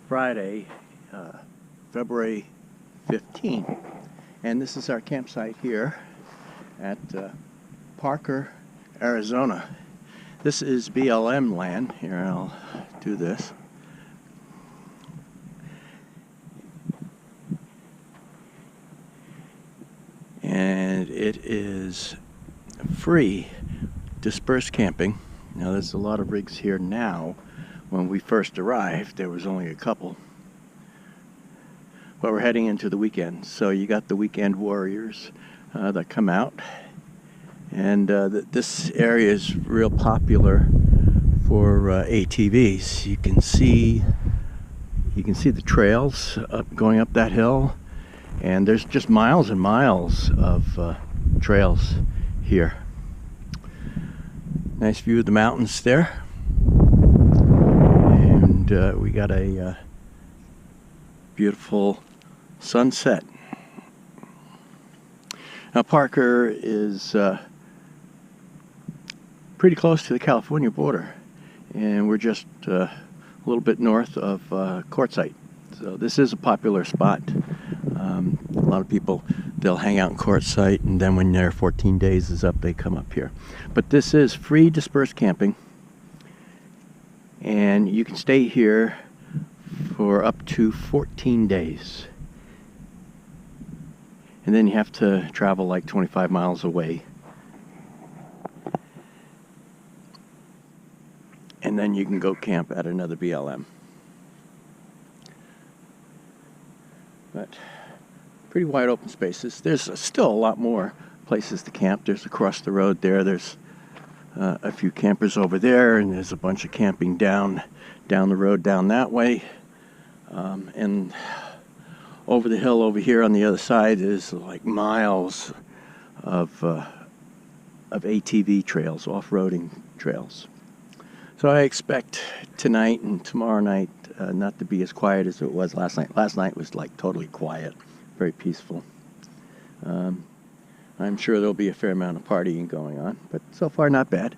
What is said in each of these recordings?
Friday, February 15th, and this is our campsite here at Parker, Arizona. This is BLM land. Here, I'll do this. And it is free dispersed camping. Now, there's a lot of rigs here now. When we first arrived, there was only a couple. But we're heading into the weekend, so you got the weekend warriors that come out. And this area is real popular for ATVs. You can see the trails going up that hill, and there's just miles and miles of trails here. Nice view of the mountains there. And we got a beautiful sunset. Now, Parker is pretty close to the California border, and we're just a little bit north of Quartaite. So this is a popular spot. A lot of people, they'll hang out in Quartaite, and then when their 14 days is up, they come up here. But this is free dispersed camping, and you can stay here for up to 14 days. And then you have to travel like 25 miles away. And then you can go camp at another BLM. But pretty wide open spaces. There's still a lot more places to camp. There's across the road there. There's a few campers over there, and there's a bunch of camping down the road down that way. And over the hill over here on the other side is like miles of ATV trails, off-roading trails. So I expect tonight and tomorrow night not to be as quiet as it was last night. Last night was like totally quiet, very peaceful. I'm sure there'll be a fair amount of partying going on, but so far not bad.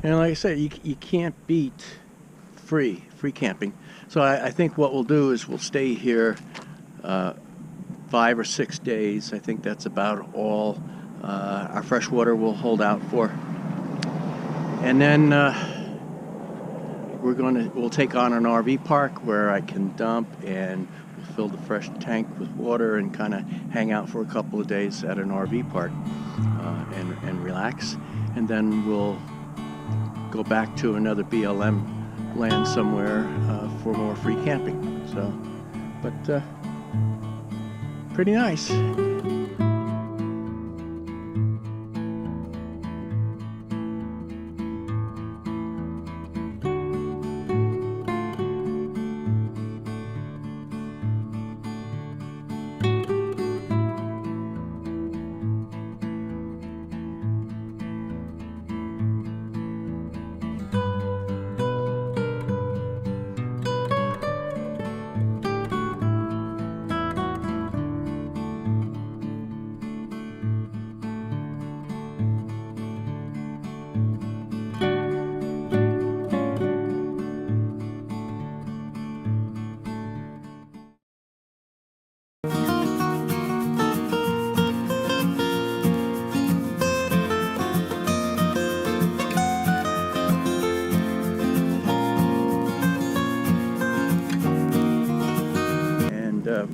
And like I said, you can't beat free camping. So I think what we'll do is we'll stay here 5 or 6 days. I think that's about all our fresh water will hold out for. And then we'll take on an RV park where I can dump and we'll fill the fresh tank with water and kind of hang out for a couple of days at an RV park and relax. And then we'll go back to another BLM land somewhere for more free camping. So, but pretty nice.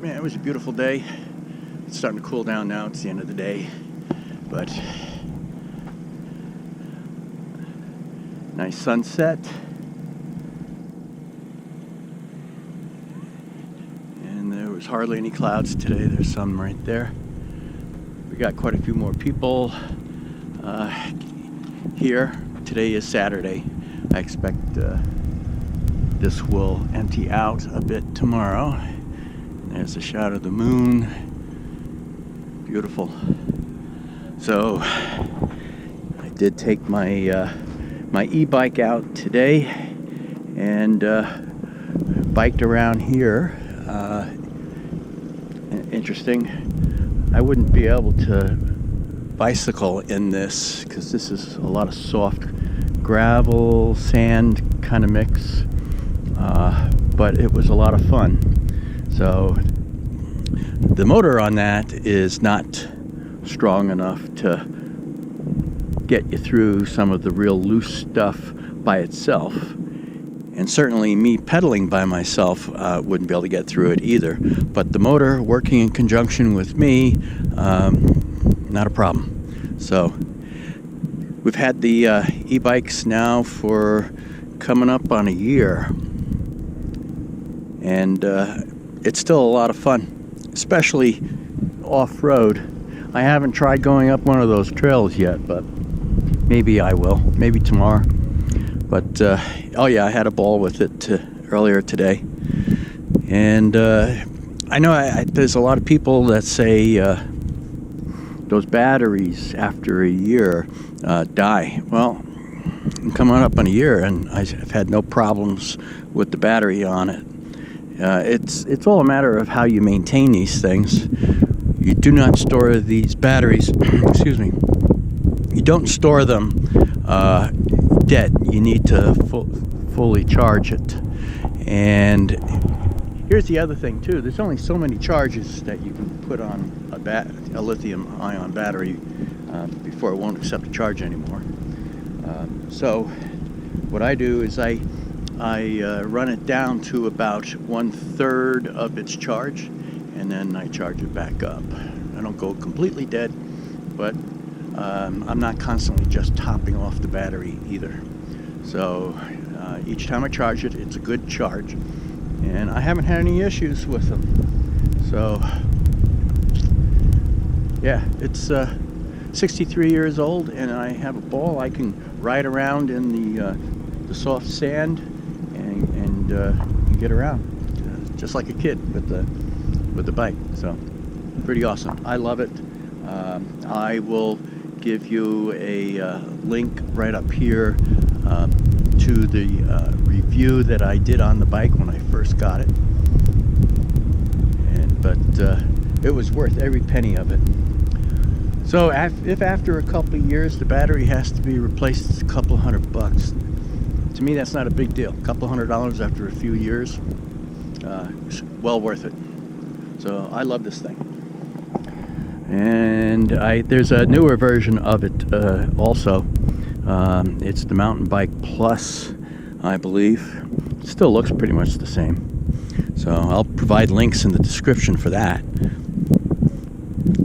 Man, it was a beautiful day. It's starting to cool down now. It's the end of the day, but nice sunset. And there was hardly any clouds today. There's some right there. We got quite a few more people here. Today is Saturday. I expect this will empty out a bit tomorrow. There's a shot of the moon. Beautiful. So I did take my my e-bike out today and biked around here. Interesting. I wouldn't be able to bicycle in this because this is a lot of soft gravel, sand kind of mix, but it was a lot of fun. So the motor on that is not strong enough to get you through some of the real loose stuff by itself. And certainly me pedaling by myself wouldn't be able to get through it either. But the motor working in conjunction with me, not a problem. So we've had the e-bikes now for coming up on a year. And it's still a lot of fun, especially off-road. I haven't tried going up one of those trails yet, but maybe I will, maybe tomorrow. But oh yeah, I had a ball with it earlier today. And I know there's a lot of people that say those batteries after a year die. Well, I'm coming up on a year and I've had no problems with the battery on it. It's all a matter of how you maintain these things. You do not store these batteries, excuse me, you don't store them dead. You need to fully charge it. And here's the other thing too, there's only so many charges that you can put on a lithium ion battery before it won't accept a charge anymore. So what I do is I run it down to about 1/3 of its charge, and then I charge it back up. I don't go completely dead, but I'm not constantly just topping off the battery either. So each time I charge it, it's a good charge, and I haven't had any issues with them. So yeah, it's 63 years old, and I have a ball. I can ride around in the soft sand and get around just like a kid with the bike. So pretty awesome. I love it. I will give you a link right up here to the review that I did on the bike when I first got it. But it was worth every penny of it. So if after a couple of years the battery has to be replaced, it's a couple $100. To me, that's not a big deal. A couple $100 after a few years, it's well worth it. So I love this thing. And there's a newer version of it also. It's the Mountain Bike Plus, I believe. It still looks pretty much the same. So I'll provide links in the description for that.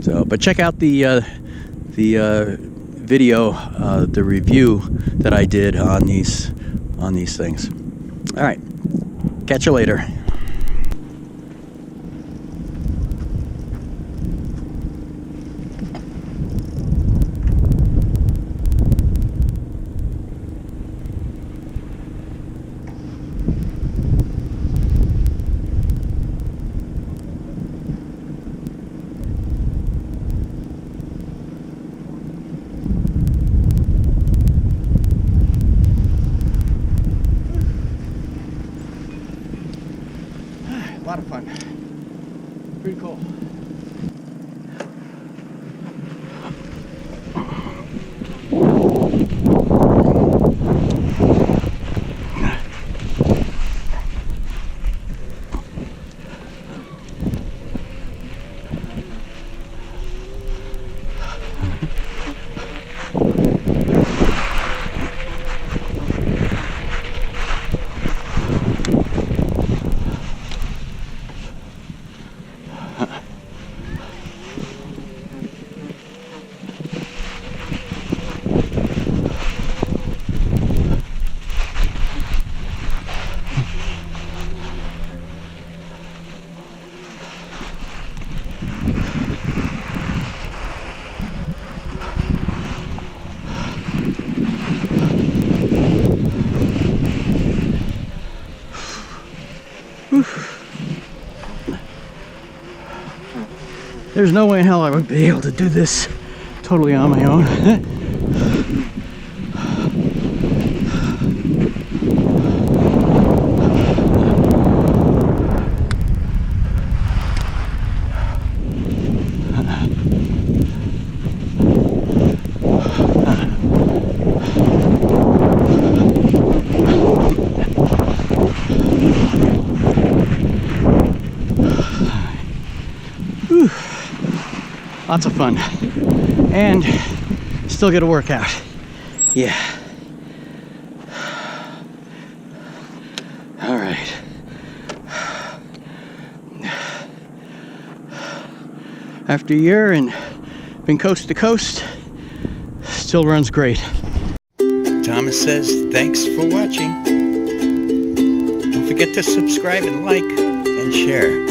So, but check out the video, the review that I did on these things. All right, catch you later. A lot of fun. Pretty cool. There's no way in hell I would be able to do this totally on my own. Lots of fun. And still get a workout. Yeah. All right. After a year and been coast to coast, still runs great. Thomas says thanks for watching. Don't forget to subscribe and like and share.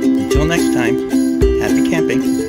Until next time, happy camping.